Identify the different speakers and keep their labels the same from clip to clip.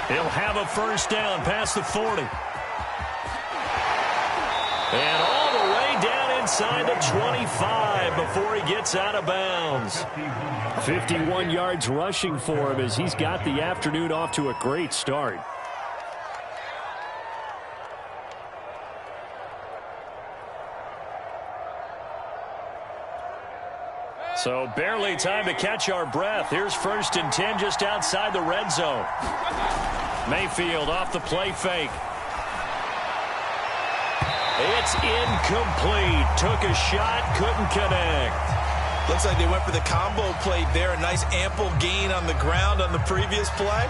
Speaker 1: He'll have a first down past the 40. And all the way down inside the 25 before he gets out of bounds.
Speaker 2: 51 yards rushing for him as he's got the afternoon off to a great start.
Speaker 1: So barely time to catch our breath. Here's 1st and 10 just outside the red zone. Mayfield off the play fake. It's incomplete. Took a shot, couldn't connect.
Speaker 3: Looks like they went for the combo play there. A nice ample gain on the ground on the previous play.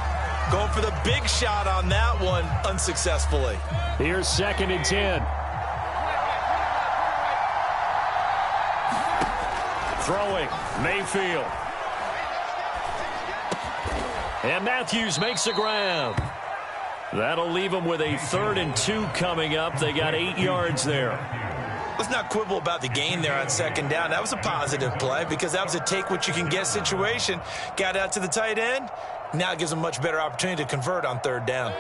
Speaker 3: Going for the big shot on that one unsuccessfully.
Speaker 2: Here's 2nd and 10.
Speaker 1: Throwing, Mayfield. And Matthews makes the grab. That'll leave them with a 3rd and 2 coming up. They got 8 yards there.
Speaker 3: Let's not quibble about the gain there on 2nd down. That was a positive play because that was a take-what-you-can-get situation. Got out to the tight end. Now it gives them a much better opportunity to convert on 3rd down.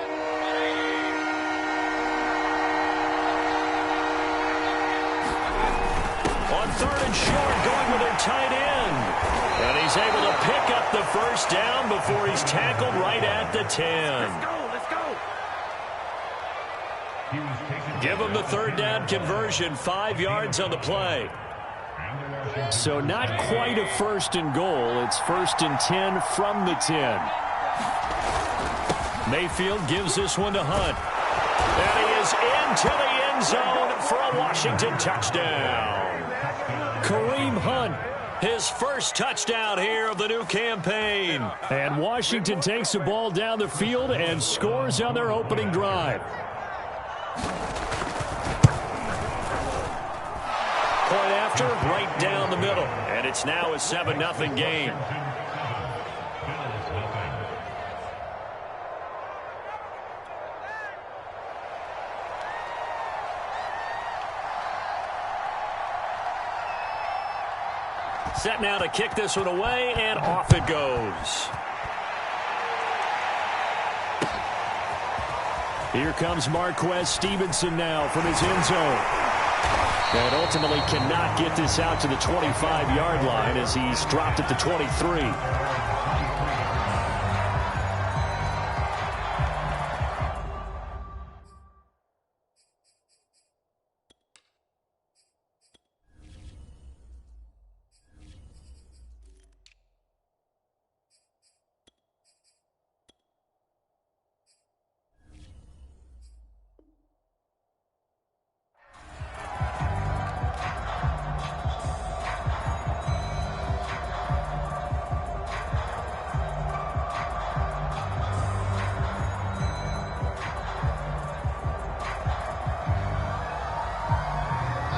Speaker 1: On 3rd and short, going with their tight end. And he's able to pick up the first down before he's tackled right at the 10.
Speaker 4: Let's go.
Speaker 1: Give him the 3rd down conversion, 5 yards on the play.
Speaker 2: So not quite a 1st and goal. It's 1st and 10 from the 10.
Speaker 1: Mayfield gives this one to Hunt. And he is into the end zone for a Washington touchdown.
Speaker 2: Kareem Hunt.
Speaker 1: His first touchdown here of the new campaign.
Speaker 2: And Washington takes the ball down the field and scores on their opening drive.
Speaker 1: Point after, right down the middle. And it's now a 7-0 game. Set now to kick this one away, and off it goes.
Speaker 2: Here comes Marquez Stevenson now from his end zone. And ultimately cannot get this out to the 25-yard line as he's dropped at the 23.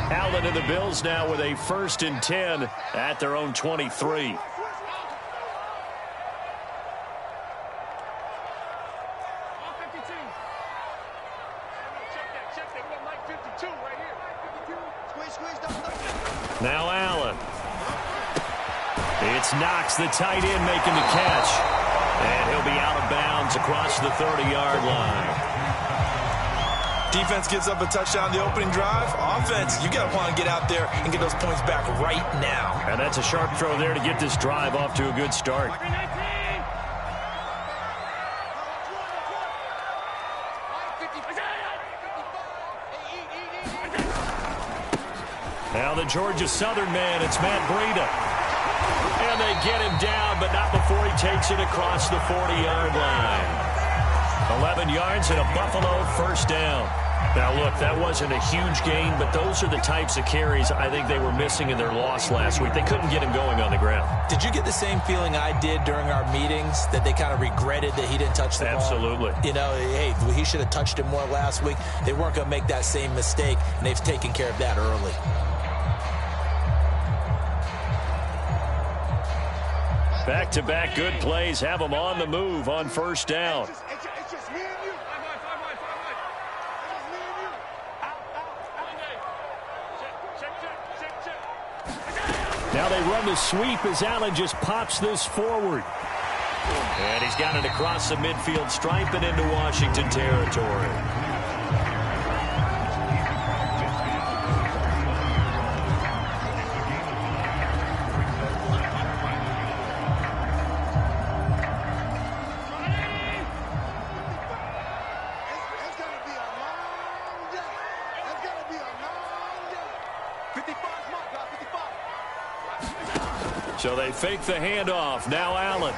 Speaker 1: Allen and the Bills now with a 1st and 10 at their own 23. Now Allen. It's Knox, the tight end, making the catch. And he'll be out of bounds across the 30-yard line.
Speaker 3: Defense gives up a touchdown the opening drive. Offense, you got to want to get out there and get those points back right now.
Speaker 1: And that's a sharp throw there to get this drive off to a good start. Now the Georgia Southern man, it's Matt Breida. And they get him down, but not before he takes it across the 40-yard line. 11 yards and a Buffalo first down. Now, look, that wasn't a huge gain, but those are the types of carries I think they were missing in their loss last week. They couldn't get him going on the ground.
Speaker 3: Did you get the same feeling I did during our meetings, that they kind of regretted that he didn't touch the ball?
Speaker 1: Absolutely.
Speaker 3: You know, hey, he should have touched it more last week. They weren't going to make that same mistake, and they've taken care of that early.
Speaker 1: Back-to-back good plays have them on the move on first down.
Speaker 2: Now they run the sweep as Allen just pops this forward.
Speaker 1: And he's got it across the midfield stripe and into Washington territory. So they fake the handoff. Now Allen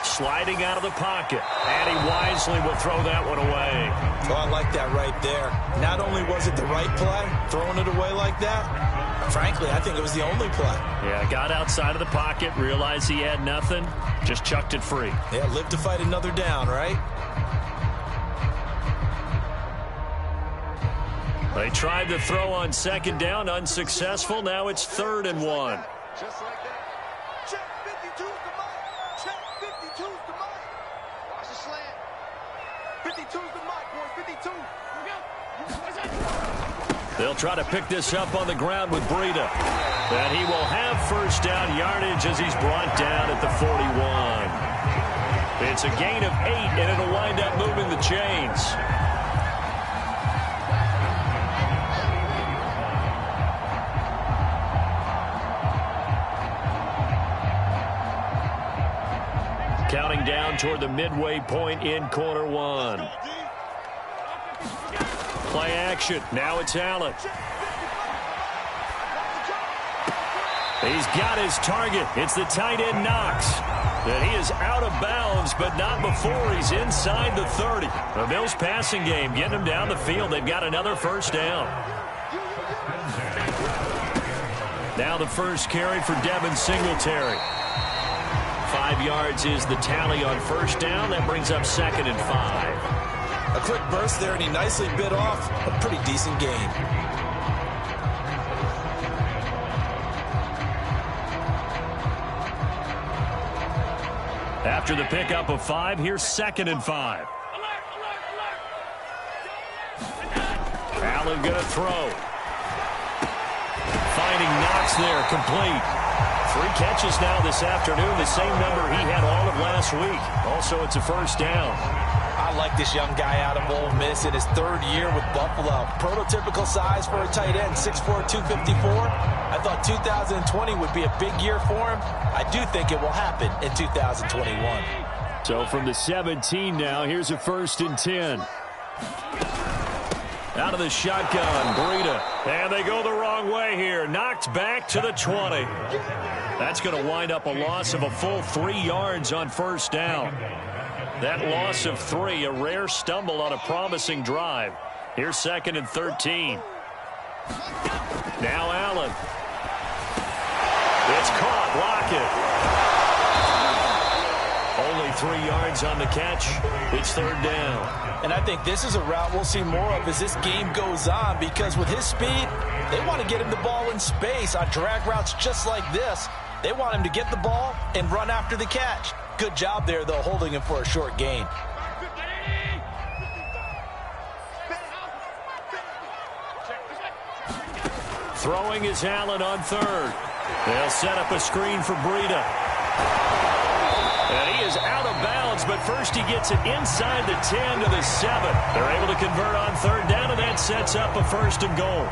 Speaker 1: sliding out of the pocket. And he wisely will throw that one away.
Speaker 3: Oh, I like that right there. Not only was it the right play, throwing it away like that, frankly, I think it was the only play.
Speaker 1: Yeah, got outside of the pocket, realized he had nothing, just chucked it free.
Speaker 3: Yeah, live to fight another down, right?
Speaker 1: They tried to throw on second down, unsuccessful. Now it's 3rd and 1.
Speaker 4: Just like that. Check 52's the mic. Check 52's the mic. Watch the slant. 52's the mic, boys. 52.
Speaker 1: They'll try to pick this up on the ground with Breida. And he will have first down yardage as he's brought down at the 41. It's a gain of 8, and it'll wind up moving the chains. Counting down toward the midway point in quarter 1. Play action. Now it's Allen. He's got his target. It's the tight end Knox. And he is out of bounds, but not before he's inside the 30. The Bills passing game getting him down the field. They've got another first down. Now the first carry for Devin Singletary. 5 yards is the tally on first down. That brings up 2nd and 5.
Speaker 3: A quick burst there, and he nicely bit off a pretty decent gain.
Speaker 1: After the pickup of 5, here's 2nd and 5. Allen going to throw. Finding Knox there, complete. 3 catches now this afternoon, the same number he had all of last week. Also, it's a first down.
Speaker 3: I like this young guy out of Ole Miss in his 3rd year with Buffalo. Prototypical size for a tight end, 6'4", 254. I thought 2020 would be a big year for him. I do think it will happen in 2021.
Speaker 2: So from the 17 now, here's a 1st and 10.
Speaker 1: Out of the shotgun, Breida. And they go the wrong way here. Knocked back to the 20. That's going to wind up a loss of a full 3 yards on first down. That loss of 3, a rare stumble on a promising drive. Here's 2nd and 13. Now Allen. It's caught. Lockett. Only 3 yards on the catch. It's 3rd down.
Speaker 3: And I think this is a route we'll see more of as this game goes on, because with his speed, they want to get him the ball in space on drag routes just like this. They want him to get the ball and run after the catch. Good job there, though, holding him for a short gain.
Speaker 1: Throwing is Allen on 3rd. They'll set up a screen for Breida. And he is out of bounds, but first he gets it inside the 10 to the 7. They're able to convert on 3rd down, and that sets up a 1st and goal.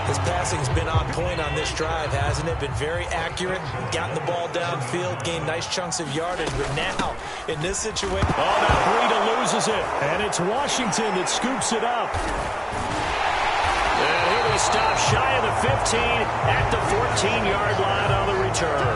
Speaker 3: His passing's been on point on this drive, hasn't it? Been very accurate, gotten the ball downfield, gained nice chunks of yardage, but now, in this situation...
Speaker 1: Oh, now Breida loses it, and it's Washington that scoops it up. And he'll be stopped shy of the 15 at the 14-yard line on the return.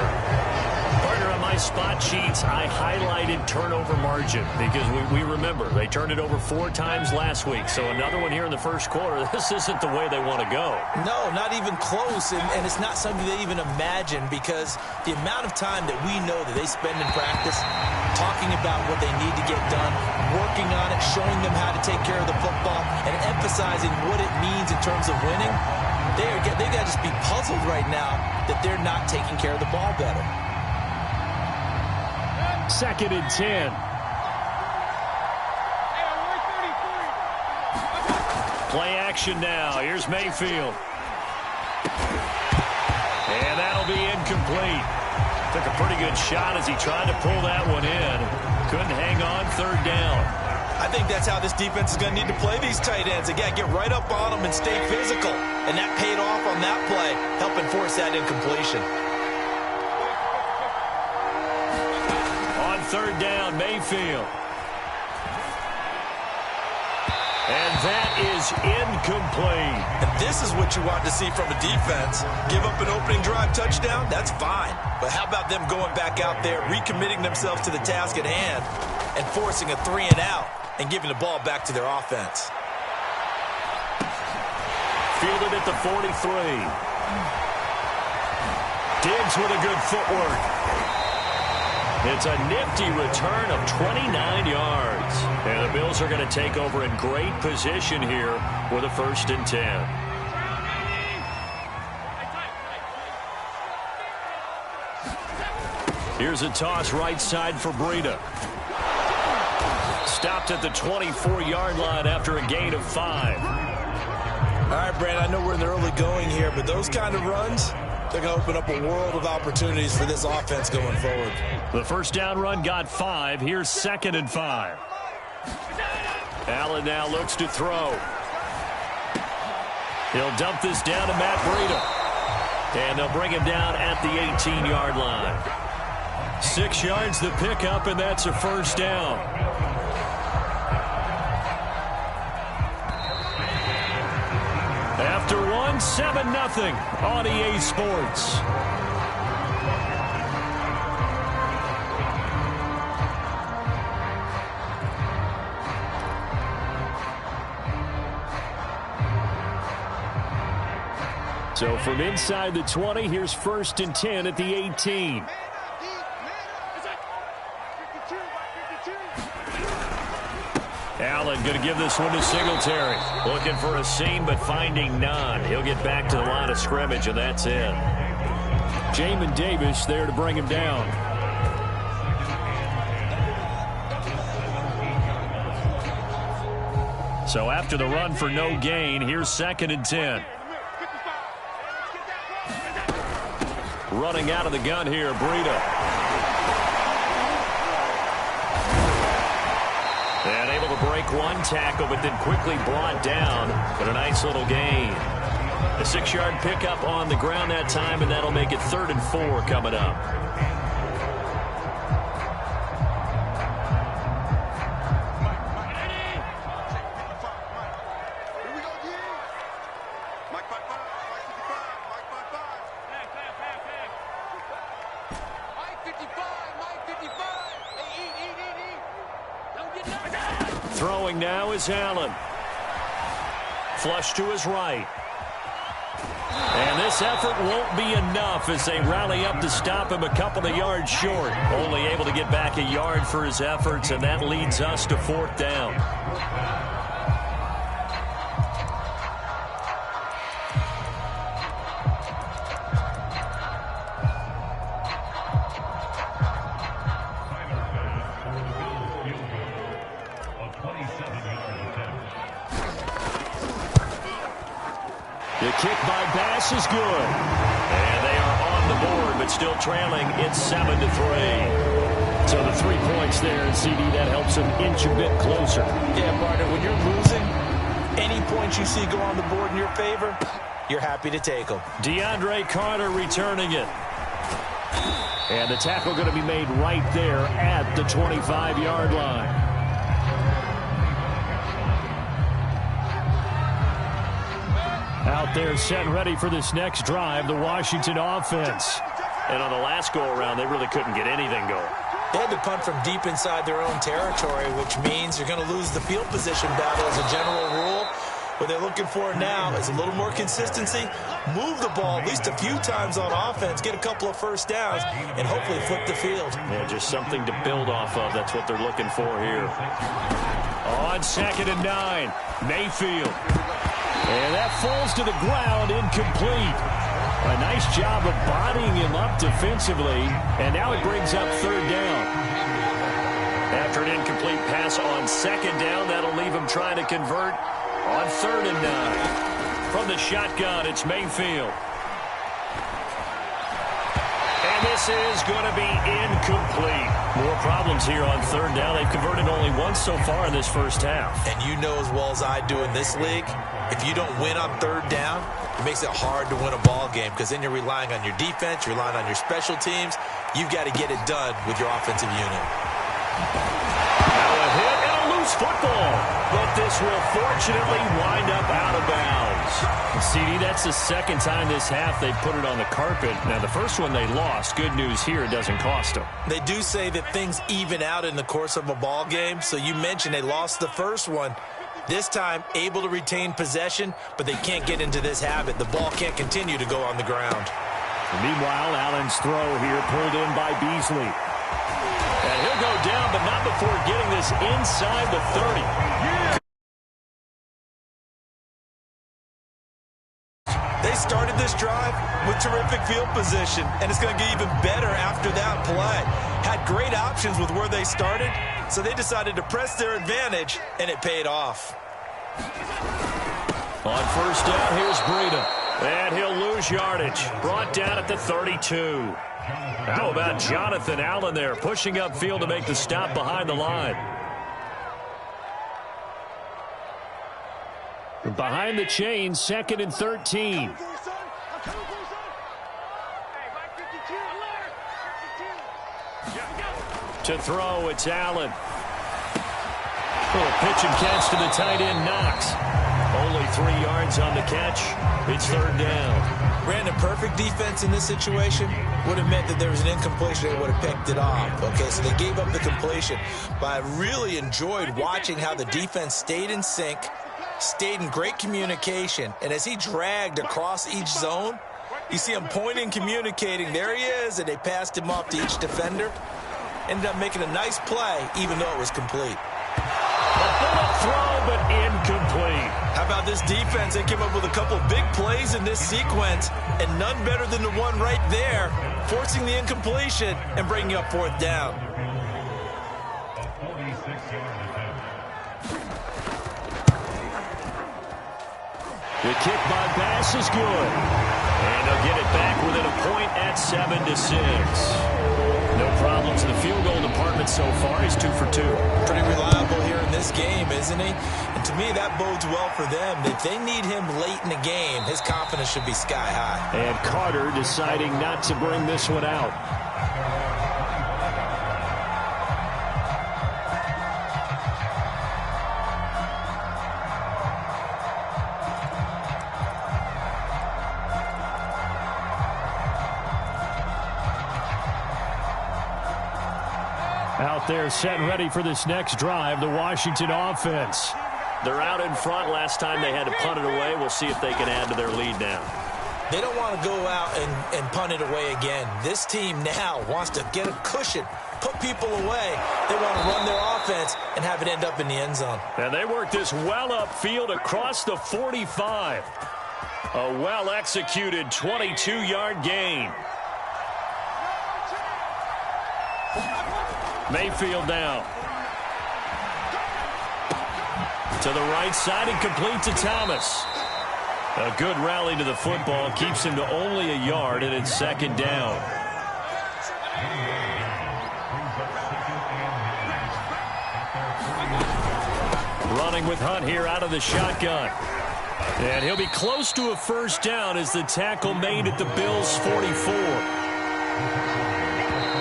Speaker 1: Partner, on my spot sheets, I highlighted turnover margin because we remember they turned it over 4 times last week. So another one here in the first quarter. This isn't the way they want to go.
Speaker 3: No, not even close, and it's not something they even imagine, because the amount of time that we know that they spend in practice talking about what they need to get done, working on it, showing them how to take care of the football, and emphasizing what it means in terms of winning, they got to just be puzzled right now that they're not taking care of the ball better.
Speaker 2: 2nd and 10.
Speaker 1: Play action now. Here's Mayfield. And that'll be incomplete. Took a pretty good shot as he tried to pull that one in. Couldn't hang on third down.
Speaker 3: I think that's how this defense is going to need to play these tight ends. Again, get right up on them and stay physical. And that paid off on that play, helping force that incompletion.
Speaker 1: On third down, Mayfield. And that is incomplete.
Speaker 3: And this is what you want to see from a defense. Give up an opening drive touchdown, that's fine. But how about them going back out there, recommitting themselves to the task at hand, and forcing a 3 and out, and giving the ball back to their offense.
Speaker 1: Fielded at the 43. Diggs with a good footwork. It's a nifty return of 29 yards. And the Bills are going to take over in great position here with a 1st and 10. Here's a toss right side for Breida. Stopped at the 24-yard line after a gain of 5.
Speaker 3: All right, Brandon, I know we're in the early going here, but those kind of runs, they're going to open up a world of opportunities for this offense going forward.
Speaker 1: The first down run got 5. Here's 2nd and 5. Allen now looks to throw. He'll dump this down to Matt Breida. And they'll bring him down at the 18-yard line. 6 yards the pickup, and that's a first down. After one, 7-0 on EA Sports. So from inside the 20, here's 1st and 10 at the 18. Allen going to give this one to Singletary. Looking for a seam, but finding none. He'll get back to the line of scrimmage, and that's it. Jamin Davis there to bring him down. So after the run for no gain, here's 2nd and 10. Running out of the gun here, Breida. And able to break one tackle, but then quickly brought down. But a nice little gain. A 6-yard pickup on the ground that time, and that'll make it 3rd and 4 coming up. Throwing now is Allen. Flush to his right. And this effort won't be enough as they rally up to stop him a couple of yards short. Only able to get back a yard for his efforts, and that leads us to 4th down. The kick by Bass is good. And they are on the board, but still trailing. It's 7-3. So the 3 points there, and CD, that helps them inch a bit closer.
Speaker 3: Yeah, partner, when you're losing, any points you see go on the board in your favor, you're happy to take them.
Speaker 1: DeAndre Carter returning it. And the tackle going to be made right there at the 25-yard line. Out there set and ready for this next drive, the Washington offense. And on the last go-around, they really couldn't get anything going.
Speaker 3: They had to punt from deep inside their own territory, which means you're going to lose the field position battle as a general rule. What they're looking for now is a little more consistency, move the ball at least a few times on offense, get a couple of first downs, and hopefully flip the field.
Speaker 1: Yeah, just something to build off of. That's what they're looking for here. On 2nd and 9, Mayfield. And that falls to the ground, incomplete. A nice job of bodying him up defensively, and now it brings up 3rd down. After an incomplete pass on 2nd down, that'll leave him trying to convert on 3rd and 9. From the shotgun, it's Mayfield. And this pass is going to be incomplete. More problems here on third down. They've converted only once so far in this first half.
Speaker 3: And you know as well as I do in this league, if you don't win on third down, it makes it hard to win a ball game because then you're relying on your defense, you're relying on your special teams. You've got to get it done with your offensive unit.
Speaker 1: Now a hit and a loose football. But this will fortunately wind up out of bounds. CD, that's the second time this half they put it on the carpet. Now, the first one they lost. Good news here, it doesn't cost them.
Speaker 3: They do say that things even out in the course of a ball game. So you mentioned they lost the first one. This time, able to retain possession, but they can't get into this habit. The ball can't continue to go on the ground.
Speaker 2: Meanwhile, Allen's throw here pulled in by Beasley.
Speaker 1: And he'll go down, but not before getting this inside the 30.
Speaker 3: They started this drive with terrific field position, and it's going to get even better after that play. Had great options with where they started, so they decided to press their advantage, and it paid off.
Speaker 1: On first down, here's Breida. And he'll lose yardage. Brought down at the 32. How about Jonathan Allen there, pushing upfield to make the stop behind the line.
Speaker 2: Behind the chain, 2nd and 13.
Speaker 1: To throw, it's Allen. Little pitch and catch to the tight end, Knox. Only 3 yards on the catch. It's third down.
Speaker 3: Brandon, perfect defense in this situation would have meant that there was an incompletion. They would have picked it off. Okay, so they gave up the completion. But I really enjoyed watching how the defense stayed in sync, stayed in great communication. And as he dragged across each zone, you see him pointing, communicating. There he is, and they passed him off to each defender. Ended up making a nice play, even though it was complete.
Speaker 1: A bullet throw, but incomplete.
Speaker 3: How about this defense? They came up with a couple big plays in this sequence, and none better than the one right there, forcing the incompletion and bringing up fourth down.
Speaker 1: The kick by pass is good. And they'll get it back within a point at 7-6. No problems in the field goal department so far. He's 2 for 2.
Speaker 3: Pretty reliable here in this game, isn't he? And to me, that bodes well for them. If they need him late in the game, his confidence should be sky high.
Speaker 2: And Carter deciding not to bring this one out. Out there set and ready for this next drive, the Washington offense.
Speaker 1: They're out in front. Last time they had to punt it away. We'll see if they can add to their lead now.
Speaker 3: They don't want to go out and punt it away again. This team now wants to get a cushion, put people away. They want to run their offense and have it end up in the end zone.
Speaker 1: And they work this well upfield across the 45. A well-executed 22-yard gain. Mayfield now. To the right side and complete to Thomas. A good rally to the football. Keeps him to only a yard, and it's second down. Running with Hunt here out of the shotgun. And he'll be close to a first down as the tackle made at the Bills' 44.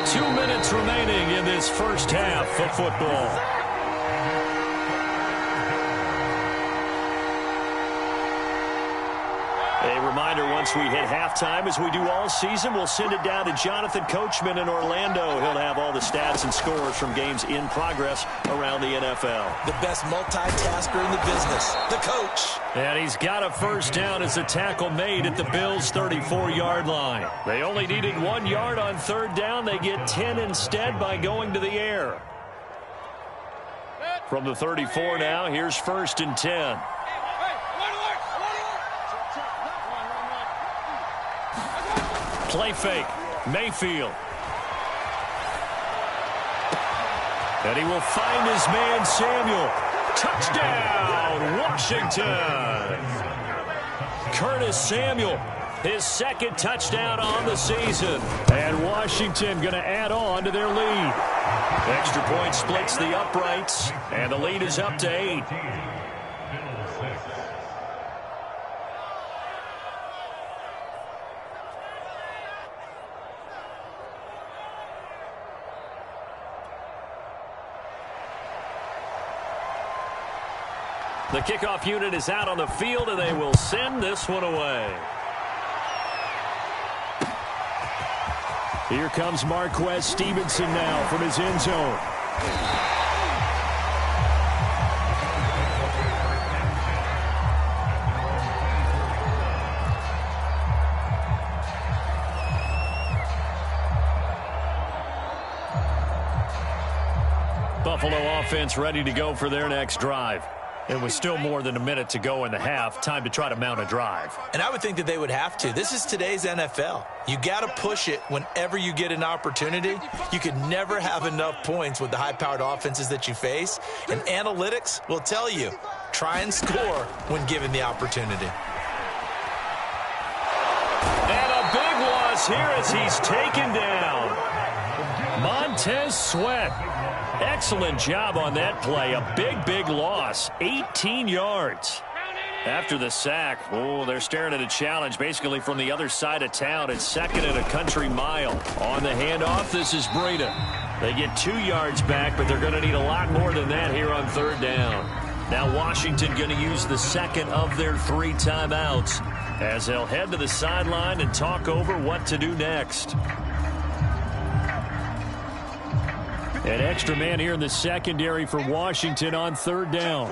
Speaker 1: 2 minutes remaining in this first half of football. A reminder, once we hit halftime, as we do all season, we'll send it down to Jonathan Coachman in Orlando. He'll have all the stats and scores from games in progress around the NFL.
Speaker 3: The best multitasker in the business, the coach.
Speaker 1: And he's got a first down as the tackle made at the Bills' 34-yard line. They only needed 1 yard on third down. They get 10 instead by going to the air. From the 34 now, here's first and 10. Play fake. Mayfield. And he will find his man, Samuel. Touchdown, Washington. Curtis Samuel his second touchdown on the season.
Speaker 2: And Washington going to add on to their lead.
Speaker 1: Extra point splits the uprights, and the lead is up to 8. The kickoff unit is out on the field, and they will send this one away.
Speaker 2: Here comes Marquez Stevenson now from his end zone.
Speaker 1: Buffalo offense ready to go for their next drive. It was still more than a minute to go in the half. Time to try to mount a drive.
Speaker 3: And I would think that they would have to. This is today's NFL. You got to push it whenever you get an opportunity. You could never have enough points with the high-powered offenses that you face. And analytics will tell you, try and score when given the opportunity.
Speaker 1: And a big loss here as he's taken down. Montez Sweat. Excellent job on that play. A big loss. 18 yards. After the sack, they're staring at a challenge basically from the other side of town. It's second and a country mile. On the handoff, this is Breida. They get 2 yards back, but they're going to need a lot more than that here on third down. Now Washington going to use the second of their 3 timeouts as they'll head to the sideline and talk over what to do next.
Speaker 2: An extra man here in the secondary for Washington on third down.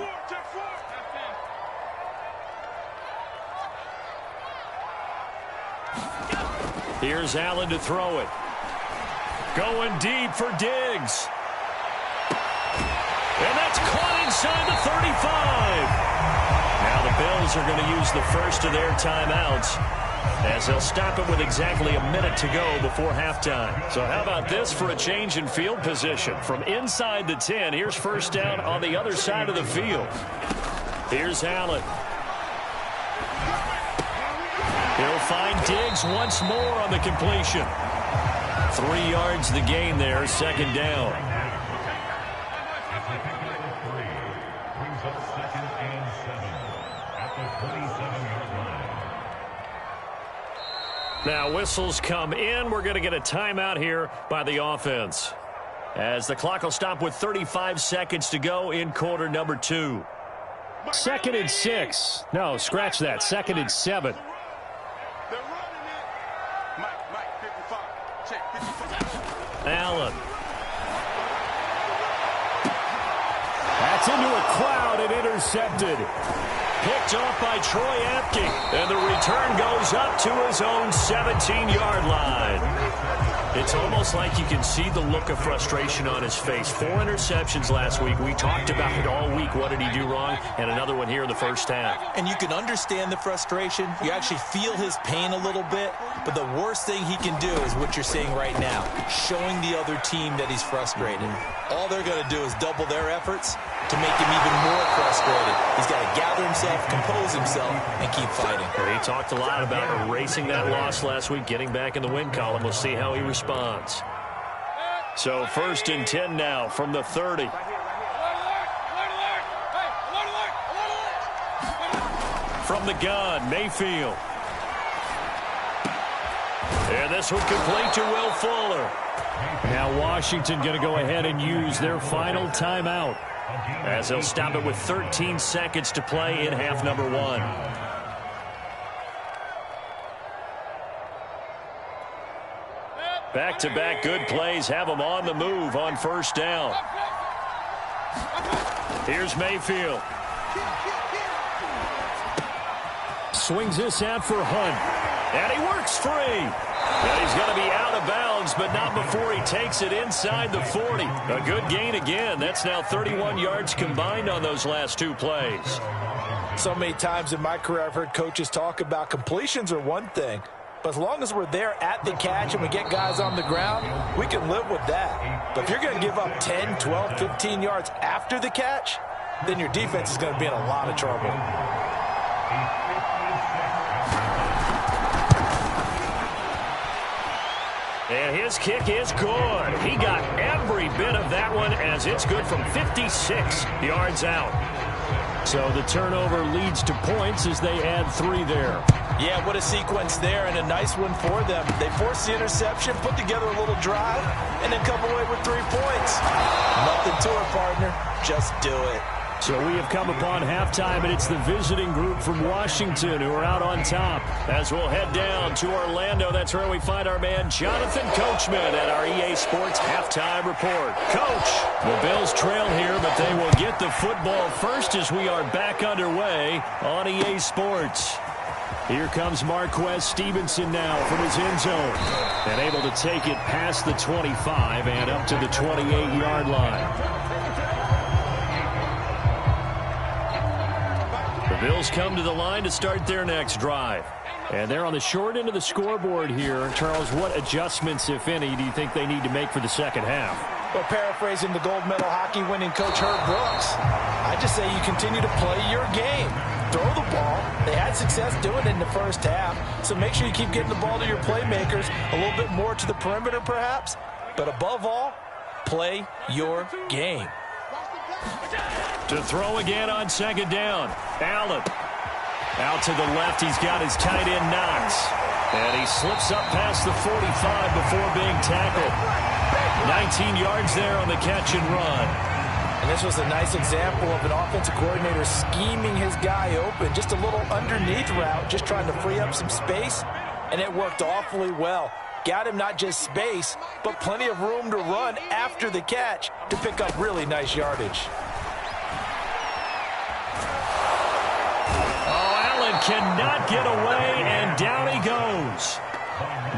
Speaker 1: Here's Allen to throw it. Going deep for Diggs. And that's caught inside the 35. Now the Bills are going to use the first of their timeouts as they'll stop it with exactly a minute to go before halftime. So how about this for a change in field position? From inside the 10, here's first down on the other side of the field. Here's Allen. He'll find Diggs once more on the completion. 3 yards the gain there, second down.
Speaker 5: Brings up 2nd and 7 at the 27-yard line.
Speaker 1: Now whistles come in. We're going to get a timeout here by the offense, as the clock will stop with 35 seconds to go in quarter number 2.
Speaker 2: 2nd and 6. No, scratch that. 2nd and 7.
Speaker 4: They're running it. Mike, 55. Check 55.
Speaker 1: Allen.
Speaker 2: That's into a crowd and intercepted.
Speaker 1: Picked off by Troy Apke. And the return goes up to his own 17-yard line. It's almost like you can see the look of frustration on his face. 4 interceptions last week. We talked about it all week. What did he do wrong? And another one here in the first half.
Speaker 3: And you can understand the frustration. You actually feel his pain a little bit. But the worst thing he can do is what you're seeing right now, showing the other team that he's frustrated. All they're going to do is double their efforts to make him even more frustrated. He's got to gather himself, compose himself, and keep fighting.
Speaker 1: Well, he talked a lot about erasing that loss last week, getting back in the win column. We'll see how he responds. So 1st and 10 now from the 30. From the gun, Mayfield. And this one complete to Will Fuller.
Speaker 2: Now Washington going to go ahead and use their final timeout,
Speaker 1: as they'll stop it with 13 seconds to play in half number 1. Back-to-back good plays have them on the move on first down. Here's Mayfield.
Speaker 2: swings this out for Hunt.
Speaker 1: And he works free. And he's going to be out of bounds, but not before he takes it inside the 40. A good gain again. That's now 31 yards combined on those last two plays.
Speaker 3: So many times in my career I've heard coaches talk about completions are one thing, but as long as we're there at the catch and we get guys on the ground, we can live with that. But if you're going to give up 10, 12, 15 yards after the catch, then your defense is going to be in a lot of trouble.
Speaker 1: And his kick is good. He got every bit of that one as it's good from 56 yards out.
Speaker 2: So the turnover leads to points as they add 3 there.
Speaker 3: Yeah, what a sequence there, and a nice one for them. They forced the interception, put together a little drive, and then come away with 3 points. Nothing to it, partner. Just do it.
Speaker 2: So we have come upon halftime, and it's the visiting group from Washington who are out on top.
Speaker 1: As we'll head down to Orlando, that's where we find our man Jonathan Coachman at our EA Sports Halftime Report. Coach,
Speaker 2: The Bills trail here, but they will get the football first as we are back underway on EA Sports. Here comes Marquez Stevenson now from his end zone. And able to take it past the 25 and up to the 28-yard line. The Bills come to the line to start their next drive. And they're on the short end of the scoreboard here. Charles, what adjustments, if any, do you think they need to make for the second half?
Speaker 3: Well, paraphrasing the gold medal hockey winning coach Herb Brooks, I just say you continue to play your game. Throw the ball. They had success doing it in the first half, so make sure you keep getting the ball to your playmakers, a little bit more to the perimeter perhaps, but above all, play your game.
Speaker 1: to throw again on second down. Allen. Out to the left, he's got his tight end Knox. And he slips up past the 45 before being tackled. 19 yards there on the catch and run.
Speaker 3: And this was a nice example of an offensive coordinator scheming his guy open. Just a little underneath route, just trying to free up some space. And it worked awfully well. Got him not just space, but plenty of room to run after the catch to pick up really nice yardage.
Speaker 1: Cannot get away, and down he goes.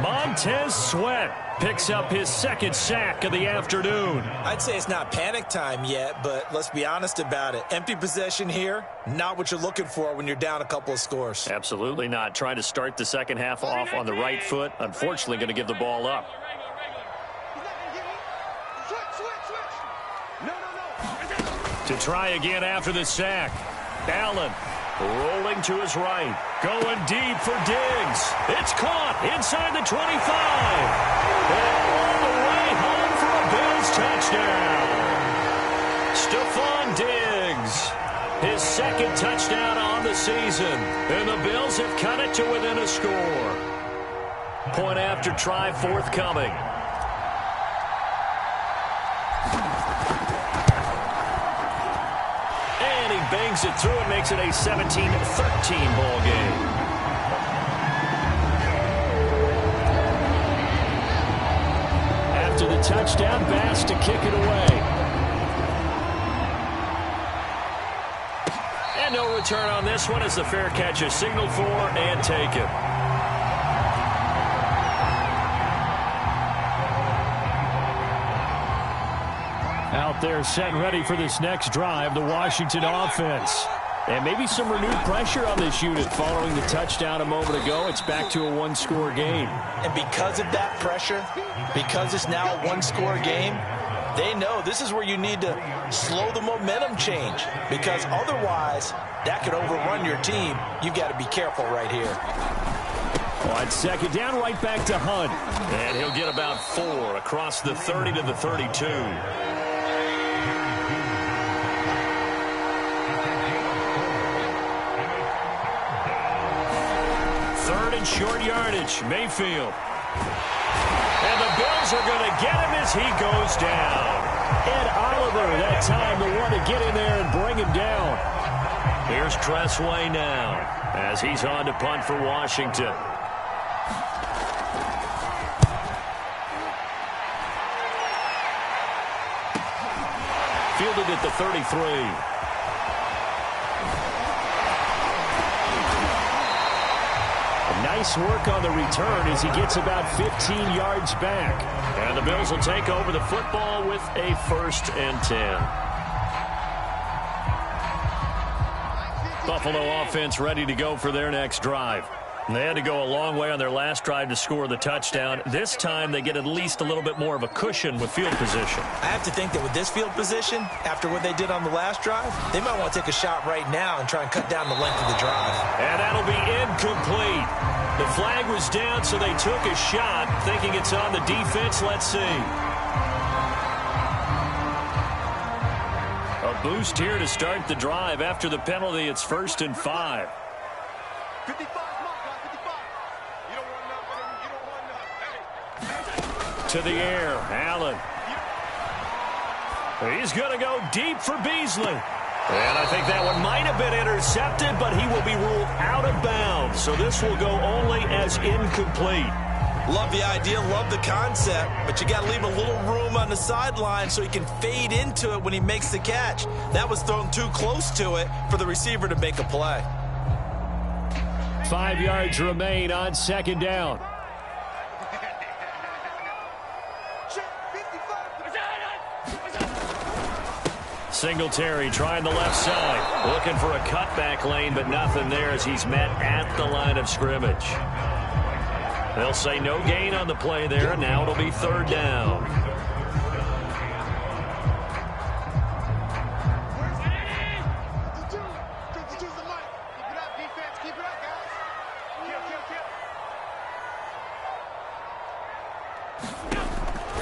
Speaker 1: Montez Sweat picks up his second sack of the afternoon.
Speaker 3: I'd say it's not panic time yet, but let's be honest about it. Empty possession here, not what you're looking for when you're down a couple of scores.
Speaker 1: Absolutely not. Trying to start the second half off on the right foot. Unfortunately, going to give the ball up. To try again after the sack. Allen. Rolling to his right. Going deep for Diggs. It's caught inside the 25. And all the way home for a Bills touchdown. Stephon Diggs. His second touchdown on the season. And the Bills have cut it to within a score. Point after try forthcoming. Bangs it through and makes it a 17-13 ball game. After the touchdown, Bass to kick it away. And no return on this one as the fair catch is signaled for and taken.
Speaker 2: Out there set and ready for this next drive, the Washington offense. And maybe some renewed pressure on this unit following the touchdown a moment ago. It's back to a one-score game.
Speaker 3: And because of that pressure, because it's now a one-score game, they know this is where you need to slow the momentum change. Because otherwise, that could overrun your team. You've got to be careful right here.
Speaker 2: On second down, right back to Hunt.
Speaker 1: And he'll get about 4 across the 30 to the 32. Short yardage, Mayfield. And the Bills are going to get him as he goes down.
Speaker 2: Ed Oliver, that time the one to get in there and bring him down.
Speaker 1: Here's Tressway now as he's on to punt for Washington. Fielded at the 33.
Speaker 2: Nice work on the return as he gets about 15 yards back.
Speaker 1: And the Bills will take over the football with a 1st and 10. Buffalo offense ready to go for their next drive. They had to go a long way on their last drive to score the touchdown. This time they get at least a little bit more of a cushion with field position.
Speaker 3: I have to think that with this field position, after what they did on the last drive, they might want to take a shot right now and try and cut down the length of the drive.
Speaker 1: And that'll be incomplete. The flag was down, so they took a shot, thinking it's on the defense. Let's see. A boost here to start the drive. After the penalty, it's 1st and 5.
Speaker 4: 55.
Speaker 1: To the air, Allen. He's going to go deep for Beasley. And I think that one might have been intercepted, but he will be ruled out of bounds. So this will go only as incomplete.
Speaker 3: Love the idea, love the concept, but you got to leave a little room on the sideline so he can fade into it when he makes the catch. That was thrown too close to it for the receiver to make a play.
Speaker 2: 5 yards remain on 2nd down.
Speaker 1: Singletary trying the left side. Looking for a cutback lane, but nothing there as he's met at the line of scrimmage. They'll say no gain on the play there, and now it'll be 3rd down.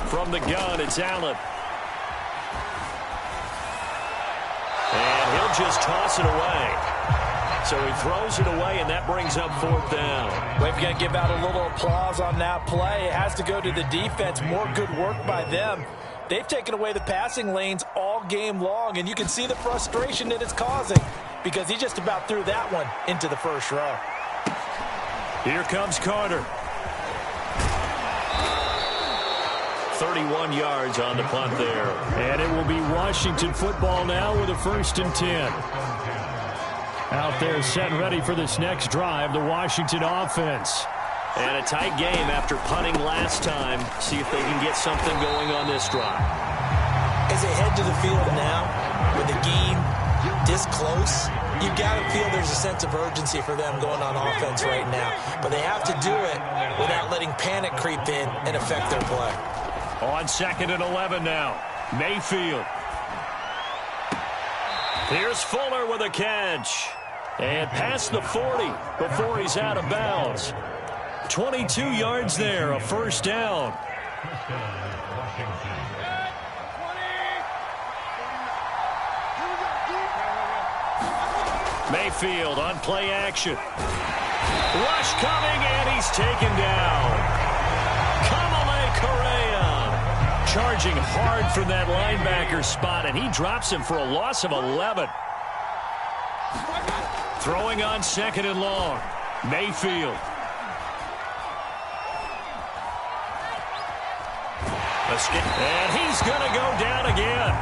Speaker 1: From the gun, it's Allen. And he'll just toss it away. So he throws it away, and that brings up 4th down.
Speaker 3: We've got to give out a little applause on that play. It has to go to the defense. More good work by them. They've taken away the passing lanes all game long, and you can see the frustration that it's causing because he just about threw that one into the first row.
Speaker 1: Here comes Carter. 31 yards on the punt there.
Speaker 2: And it will be Washington football now with a 1st and 10. Out there set and ready for this next drive, the Washington offense.
Speaker 1: And a tight game after punting last time. See if they can get something going on this drive.
Speaker 3: As they head to the field now, with the game this close, you got to feel there's a sense of urgency for them going on offense right now. But they have to do it without letting panic creep in and affect their play.
Speaker 1: On 2nd and 11 now. Mayfield. Here's Fuller with a catch. And past the 40 before he's out of bounds. 22 yards there, a 1st down. Mayfield on play action. Rush coming, and he's taken down. Correa charging hard from that linebacker spot, and he drops him for a loss of 11. Throwing on 2nd and long. Mayfield. And he's going to go down again.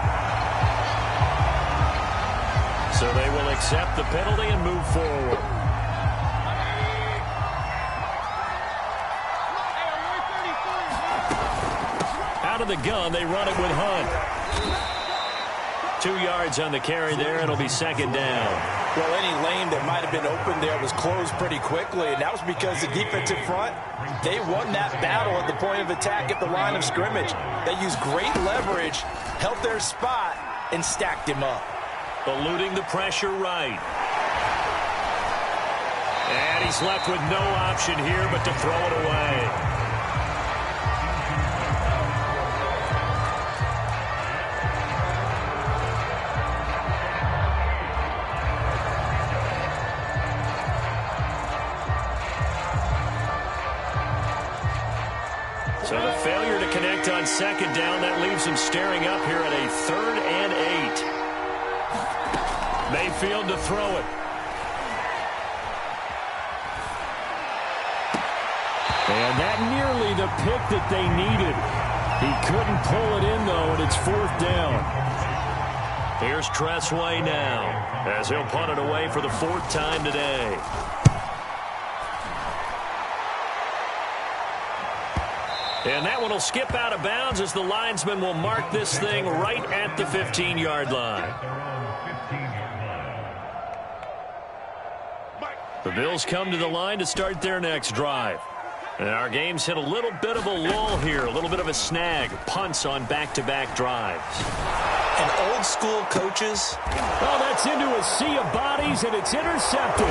Speaker 1: So they will accept the penalty and move forward. Out of the gun, they run it with Hunt. 2 yards on the carry there. It'll be 2nd down.
Speaker 3: Well, any lane that might have been open there was closed pretty quickly, and that was because the defensive front, they won that battle at the point of attack at the line of scrimmage. They used great leverage, held their spot, and stacked him up.
Speaker 1: Eluding the pressure right. And he's left with no option here but to throw it away. So the failure to connect on 2nd down, that leaves him staring up here at a 3rd and 8. Mayfield to throw it.
Speaker 2: And that nearly the pick that they needed. He couldn't pull it in, though, and it's 4th down.
Speaker 1: Here's Tressway now, as he'll punt it away for the 4th time today. And that one will skip out of bounds as the linesman will mark this thing right at the 15-yard line. The Bills come to the line to start their next drive. And our game's hit a little bit of a lull here, a little bit of a snag. Punts on back-to-back drives.
Speaker 3: And old school coaches.
Speaker 2: Oh, that's into a sea of bodies, and it's intercepted.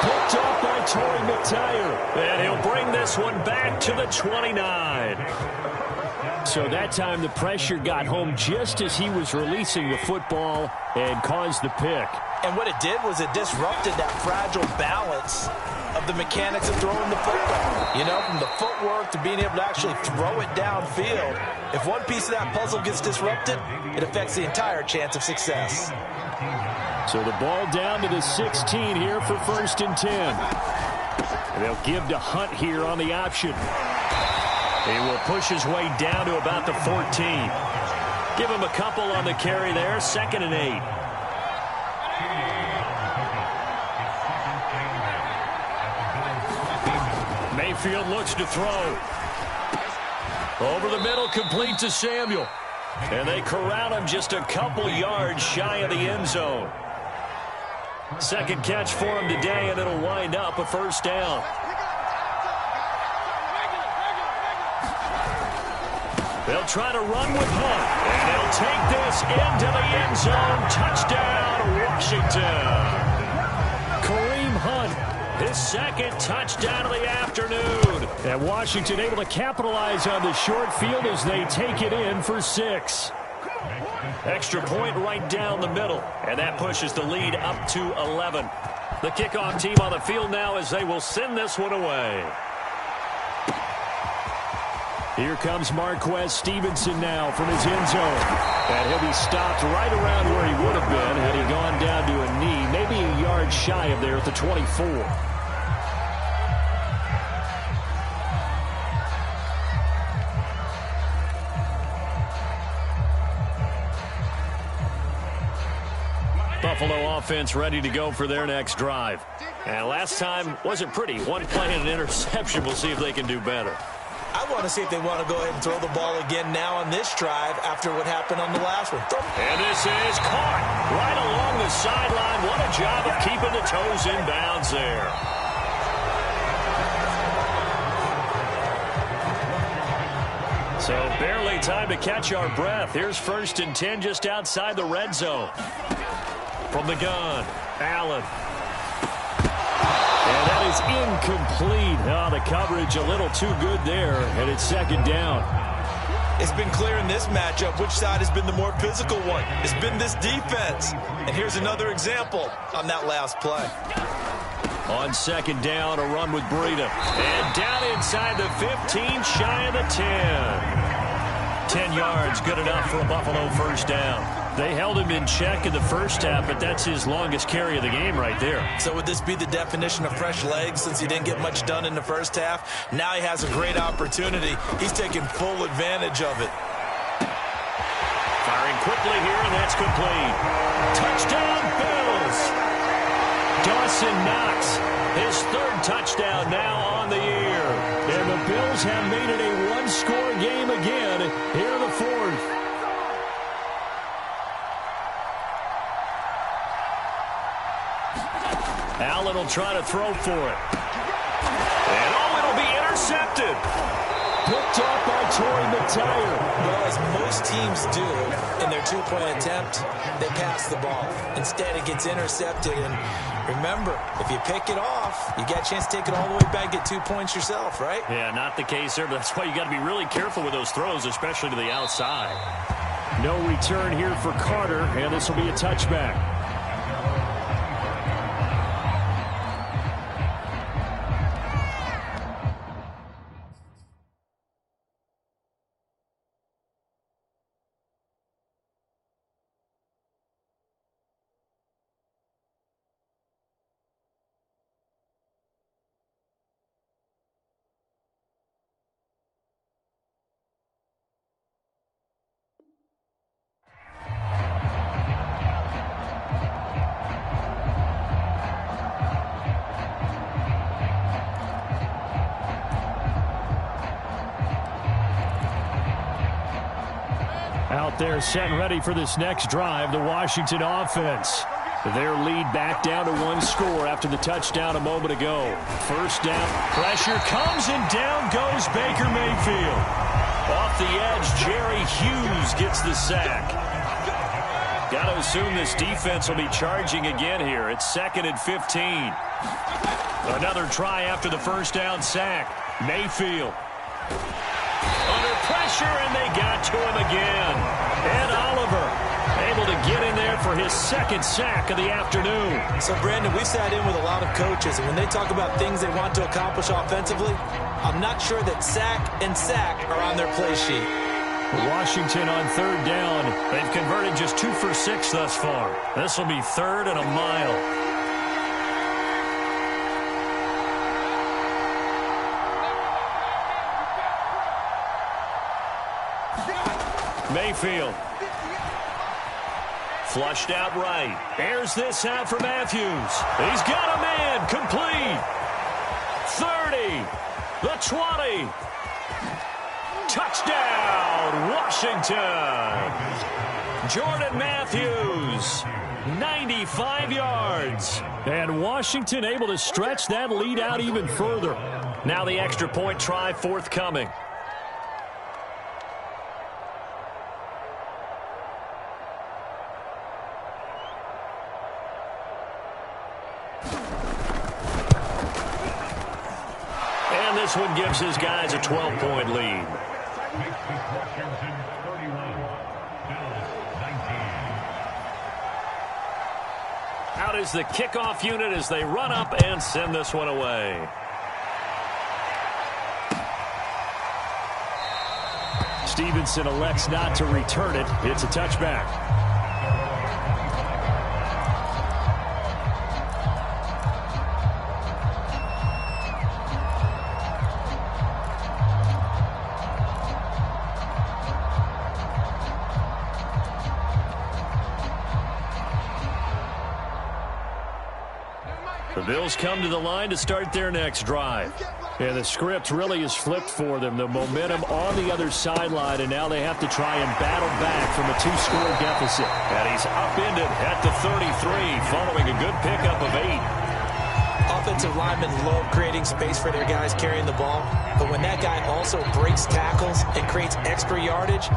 Speaker 2: Picked off by Torrey McTyer.
Speaker 1: And he'll bring this one back to the 29.
Speaker 2: So that time the pressure got home just as he was releasing the football and caused the pick.
Speaker 3: And what it did was it disrupted that fragile balance of the mechanics of throwing the football. You know, from the footwork to being able to actually throw it downfield. If one piece of that puzzle gets disrupted, it affects the entire chance of success.
Speaker 2: So the ball down to the 16 here for 1st and 10. And they'll give to Hunt here on the option.
Speaker 1: He will push his way down to about the 14. Give him a couple on the carry there. 2nd and 8. Mayfield looks to throw. Over the middle, complete to Samuel. And they corral him just a couple yards shy of the end zone. Second catch for him today, and it'll wind up a 1st down. They'll try to run with Hunt, and they'll take this into the end zone. Touchdown, Washington. Kareem Hunt, his 2nd touchdown of the afternoon.
Speaker 2: And Washington able to capitalize on the short field as they take it in for 6.
Speaker 1: Extra point right down the middle, and that pushes the lead up to 11. The kickoff team on the field now as they will send this one away.
Speaker 2: Here comes Marquez Stevenson now from his end zone. And he'll be stopped right around where he would have been had he gone down to a knee, maybe a yard shy of there at the 24.
Speaker 1: Buffalo offense ready to go for their next drive. And last time wasn't pretty. One play and an interception. We'll see if they can do better.
Speaker 3: I want to see if they want to go ahead and throw the ball again now on this drive after what happened on the last one.
Speaker 1: And this is caught right along the sideline. What a job of keeping the toes in bounds there. So barely time to catch our breath. Here's 1st and 10 just outside the red zone. From the gun, Allen.
Speaker 2: And that is incomplete. Oh, the coverage a little too good there, and it's 2nd down.
Speaker 3: It's been clear in this matchup which side has been the more physical one. It's been this defense. And here's another example on that last play.
Speaker 1: On 2nd down, a run with Breida. And down inside the 15, shy of the 10. 10 yards, good enough for a Buffalo 1st down. They held him in check in the first half, but that's his longest carry of the game right there.
Speaker 3: So would this be the definition of fresh legs since he didn't get much done in the first half? Now he has a great opportunity. He's taking full advantage of it.
Speaker 1: Firing quickly here, and that's complete. Touchdown, Bills. Dawson Knox, his 3rd touchdown now on the year.
Speaker 2: And the Bills have made it a one-score game again here in the 4th.
Speaker 1: Allen will try to throw for it. And it'll be intercepted.
Speaker 2: Picked off by Torrey McTyer.
Speaker 3: Well, as most teams do in their 2-point attempt, they pass the ball. Instead, it gets intercepted. And remember, if you pick it off, you get a chance to take it all the way back, get 2 points yourself, right?
Speaker 1: Yeah, not the case there, but that's why you got to be really careful with those throws, especially to the outside.
Speaker 2: No return here for Carter, and this will be a touchback. Out there set and ready for this next drive, the Washington offense. Their lead back down to one score after the touchdown a moment ago. First down. Pressure comes, and down goes Baker Mayfield. Off the edge, Jerry Hughes gets the sack. Got to assume this defense will be charging again here. It's 2nd and 15. Another try after the first down sack. Mayfield under pressure, and they got to him again. And Oliver able to get in there for his second sack of the afternoon.
Speaker 3: So, Brandon, we sat in with a lot of coaches, and when they talk about things they want to accomplish offensively, I'm not sure that sack and sack are on their play sheet.
Speaker 2: Washington on third down. They've converted just 2 for 6 thus far. This will be 3rd and a mile. Mayfield. Flushed out right. Airs this out for Matthews. He's got a man. Complete. 30. The 20. Touchdown, Washington. Jordan Matthews, 95 yards. And Washington able to stretch that lead out even further. Now the extra point try forthcoming. And this one gives his guys a 12-point lead.
Speaker 5: Washington 31, Bills 19.
Speaker 2: Out is the kickoff unit as they run up and send this one away. Stevenson elects not to return it. It's a touchback. The Bills come to the line to start their next drive. And the script really is flipped for them. The momentum on the other sideline, and now they have to try and battle back from a 2-score deficit. And he's upended at the 33 following a good pickup of 8.
Speaker 3: Offensive linemen love creating space for their guys carrying the ball, but when that guy also breaks tackles and creates extra yardage,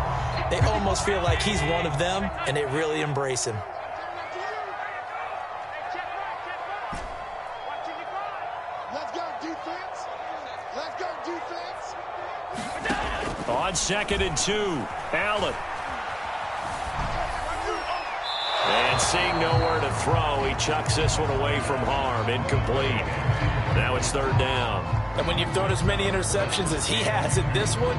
Speaker 3: they almost feel like he's one of them, and they really embrace him.
Speaker 2: On 2nd and 2, Allen. And seeing nowhere to throw, he chucks this one away from harm. Incomplete. Now it's 3rd down.
Speaker 3: And when you've thrown as many interceptions as he has in this one,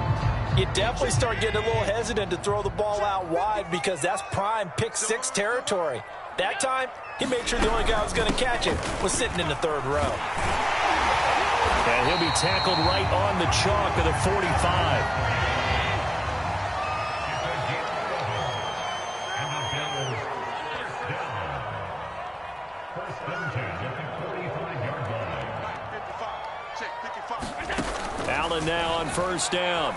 Speaker 3: you definitely start getting a little hesitant to throw the ball out wide because that's prime pick 6 territory. That time, he made sure the only guy who was going to catch it was sitting in the 3rd row.
Speaker 2: And he'll be tackled right on the chalk of the 45. Allen now on 1st down.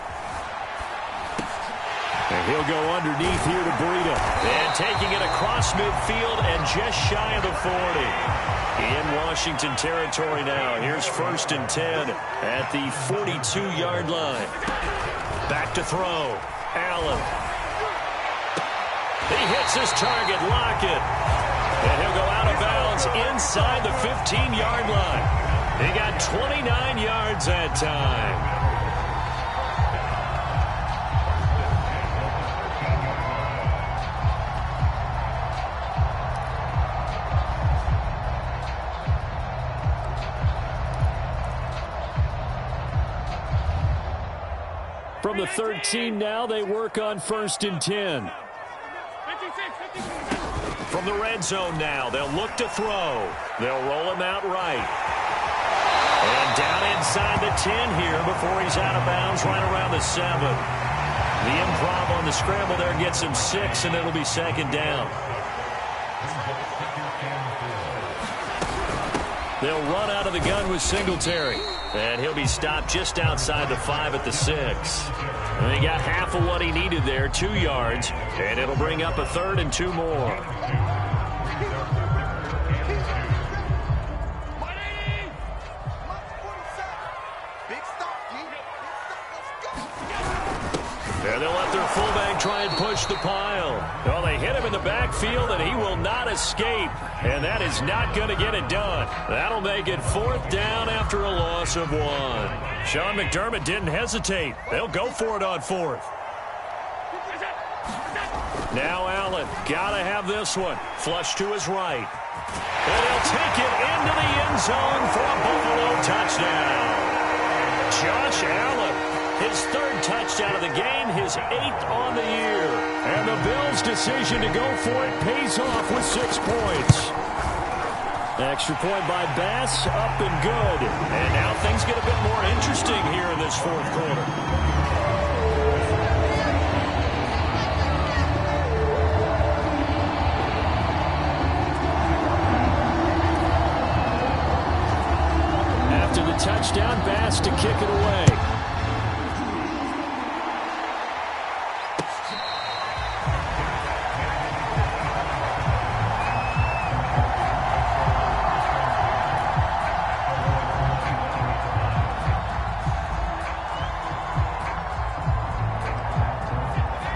Speaker 2: And he'll go underneath here to Breida. And taking it across midfield and just shy of the 40. In Washington territory now. Here's 1st and 10 at the 42-yard line. Back to throw. Allen. He hits his target. Lockett. And he'll go out of bounds inside the 15-yard line. He got 29 yards that time. From the 13 now, they work on 1st and 10. From the red zone now, they'll look to throw. They'll roll him out right. And down inside the 10 here before he's out of bounds right around the 7. The improv on the scramble there gets him 6, and it'll be 2nd down. They'll run out of the gun with Singletary. And he'll be stopped just outside the 5 at the 6. And he got half of what he needed there, 2 yards. And it'll bring up a 3rd and 2 more.
Speaker 1: the pile. Well, they hit him in the backfield, and he will not escape. And that is not going to get it done. That'll make it 4th down after a loss of 1. Sean McDermott didn't hesitate. They'll go for it on 4th. Now Allen, got to have this one. Flush to his right. And he'll take it into the end zone for a Buffalo touchdown. Josh Allen, his 3rd touchdown of the game, his 8th on the year. And the Bills' decision to go for it pays off with 6 points. Extra point by Bass, up and good. And now things get a bit more interesting here in this 4th quarter. Touchdown, Bass to kick it away.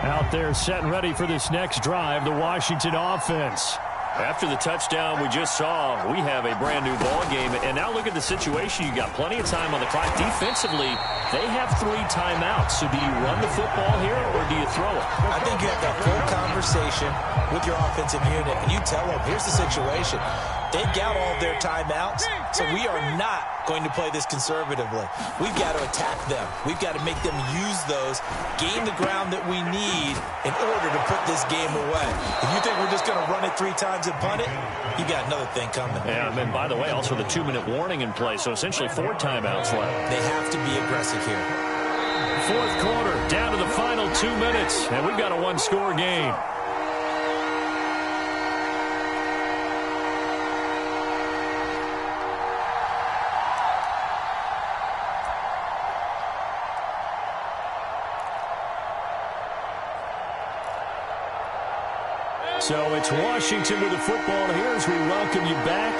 Speaker 1: Out there set and ready for this next drive, the Washington offense. After the touchdown we just saw, we have a brand-new ball game. And now look at the situation. You got plenty of time on the clock. Defensively, they have 3 timeouts. So do you run the football here or do you throw it?
Speaker 3: I think you have that full conversation with your offensive unit, and you tell them, here's the situation. They've got all their timeouts, so we are not going to play this conservatively. We've got to attack them. We've got to make them use those, gain the ground that we need in order to put this game away. If you think we're just going to run it 3 times and punt it, you got another thing coming.
Speaker 1: Yeah, and by the way, also the 2-minute warning in play, so essentially 4 timeouts left.
Speaker 3: They have to be aggressive here.
Speaker 1: 4th quarter, down to the final 2 minutes, and we've got a 1-score game. So it's Washington with the football here as we welcome you back.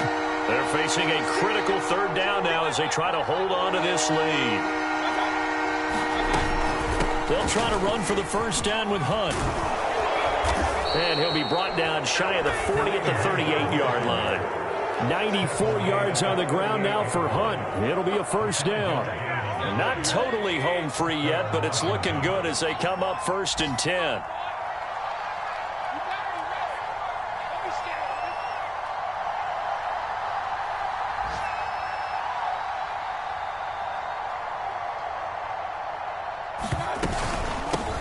Speaker 1: They're facing a critical 3rd down now as they try to hold on to this lead. They'll try to run for the 1st down with Hunt. And he'll be brought down shy of the 40 at the 38-yard line. 94 yards on the ground now for Hunt. It'll be a 1st down. Not totally home free yet, but it's looking good as they come up 1st and 10.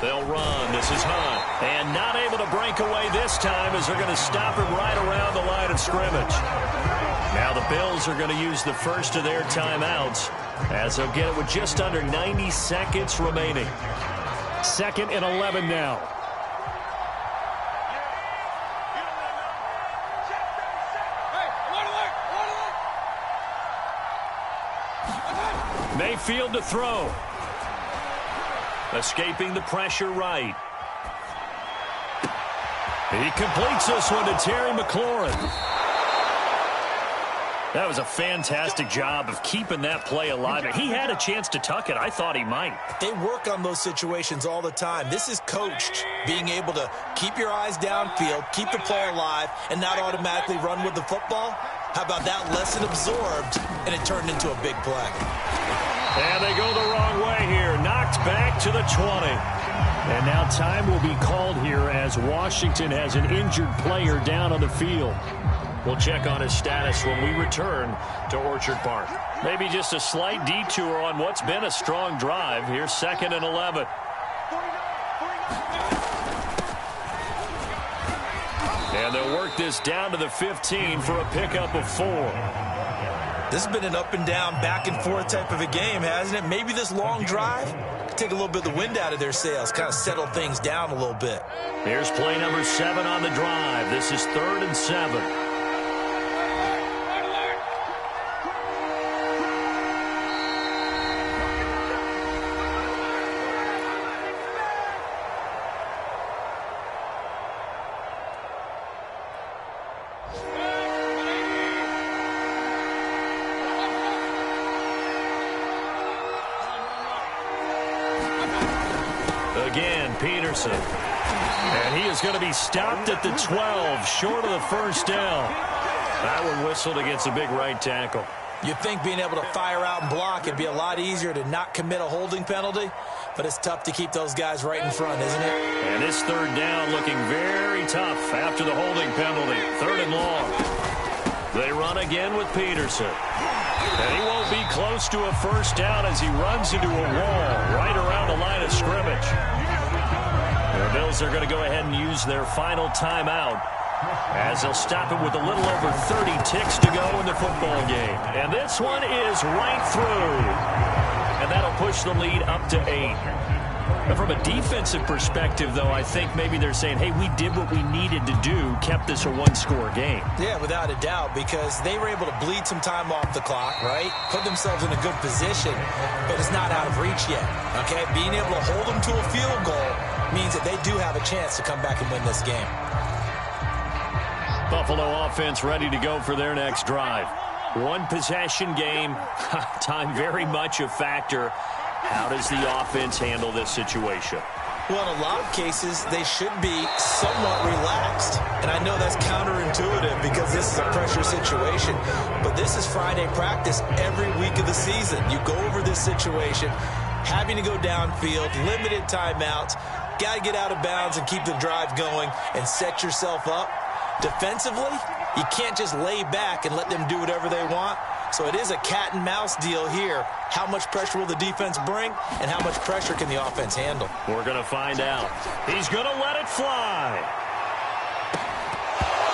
Speaker 1: They'll run. This is Hunt. And not able to break away this time as they're going to stop him right around the line of scrimmage. Now the Bills are going to use the first of their timeouts as they'll get it with just under 90 seconds remaining. 2nd and 11 now. Mayfield to throw. Escaping the pressure right. He completes this one to Terry McLaurin. That was a fantastic job of keeping that play alive. He had a chance to tuck it. I thought he might.
Speaker 3: They work on those situations all the time. This is coached, being able to keep your eyes downfield, keep the play alive, and not automatically run with the football. How about that lesson absorbed, and it turned into a big play.
Speaker 1: And they go the wrong way here. Knocked back to the 20. And now time will be called here as Washington has an injured player down on the field. We'll check on his status when we return to Orchard Park. Maybe just a slight detour on what's been a strong drive. Here's 2nd and 11. And they'll work this down to the 15 for a pickup of 4.
Speaker 3: This has been an up and down, back and forth type of a game, hasn't it? Maybe this long drive could take a little bit of the wind out of their sails, kind of settle things down a little bit.
Speaker 1: Here's play number 7 on the drive. This is 3rd and 7. again, Peterson. And he is going to be stopped at the 12, short of the first down. That one whistled against a big right tackle.
Speaker 3: You'd think being able to fire out and block it'd be a lot easier to not commit a holding penalty, but it's tough to keep those guys right in front, isn't it?
Speaker 1: And this third down looking very tough after the holding penalty. 3rd and long. They run again with Peterson. And he won't be close to a first down as he runs into a wall right around the line of scrimmage. The Bills are going to go ahead and use their final timeout as they'll stop it with a little over 30 ticks to go in the football game. And this one is right through. And that'll push the lead up to 8. And from a defensive perspective, though, I think maybe they're saying, hey, we did what we needed to do, kept this a one-score game.
Speaker 3: Yeah, without a doubt, because they were able to bleed some time off the clock, right? Put themselves in a good position, but it's not out of reach yet, okay? Being able to hold them to a field goal means that they do have a chance to come back and win this game.
Speaker 1: Buffalo offense ready to go for their next drive. One possession game, time very much a factor. How does the offense handle this situation?
Speaker 3: Well, in a lot of cases, they should be somewhat relaxed. And I know that's counterintuitive because this is a pressure situation. But this is Friday practice every week of the season. You go over this situation, having to go downfield, limited timeouts, got to get out of bounds and keep the drive going and set yourself up. Defensively, you can't just lay back and let them do whatever they want. So it is a cat and mouse deal here. How much pressure will the defense bring, and how much pressure can the offense handle?
Speaker 1: We're going to find out. He's going to let it fly.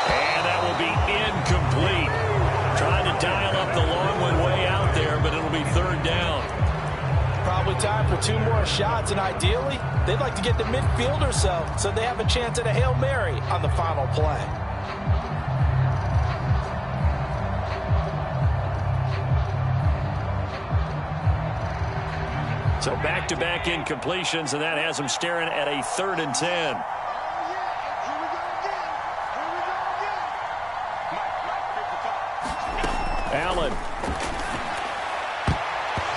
Speaker 1: And that will be incomplete. Trying to dial up the long one way out there, but it'll be 3rd down.
Speaker 6: Probably time for 2 more shots, and ideally, they'd like to get to midfield or so they have a chance at a Hail Mary on the final play.
Speaker 1: So back-to-back incompletions, and that has them staring at a 3rd and 10. Allen.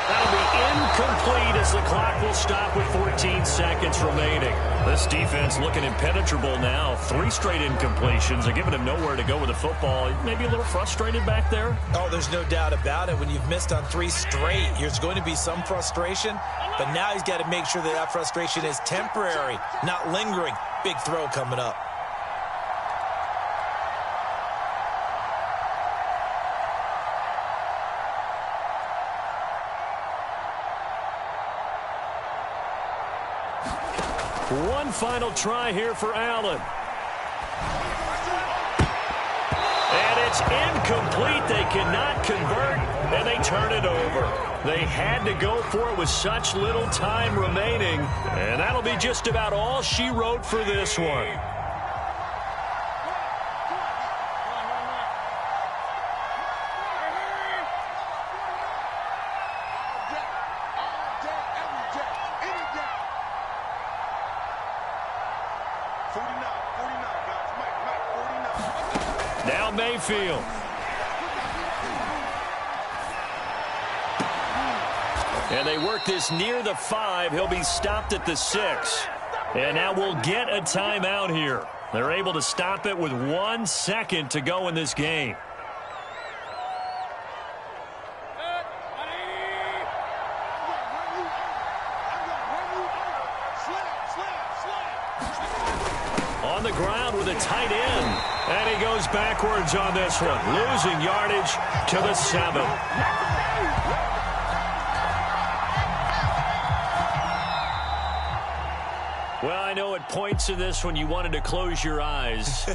Speaker 1: That'll be incomplete as the clock will stop with 14 seconds remaining. This defense looking impenetrable now. 3 straight incompletions are giving him nowhere to go with the football. Maybe a little frustrated back there.
Speaker 3: Oh, there's no doubt about it. When you've missed on 3 straight, there's going to be some frustration. But now he's got to make sure that that frustration is temporary, not lingering. Big throw coming up.
Speaker 1: One final try here for Allen. And it's incomplete. They cannot convert, and they turn it over. They had to go for it with such little time remaining, and that'll be just about all she wrote for this one. Now Mayfield. And they work this near the 5. He'll be stopped at the 6. And now we'll get a timeout here. They're able to stop it with 1 second to go in this game. On the ground with a tight end. And he goes backwards on this one, losing yardage to the 7. Well, I know at points in this when you wanted to close your eyes.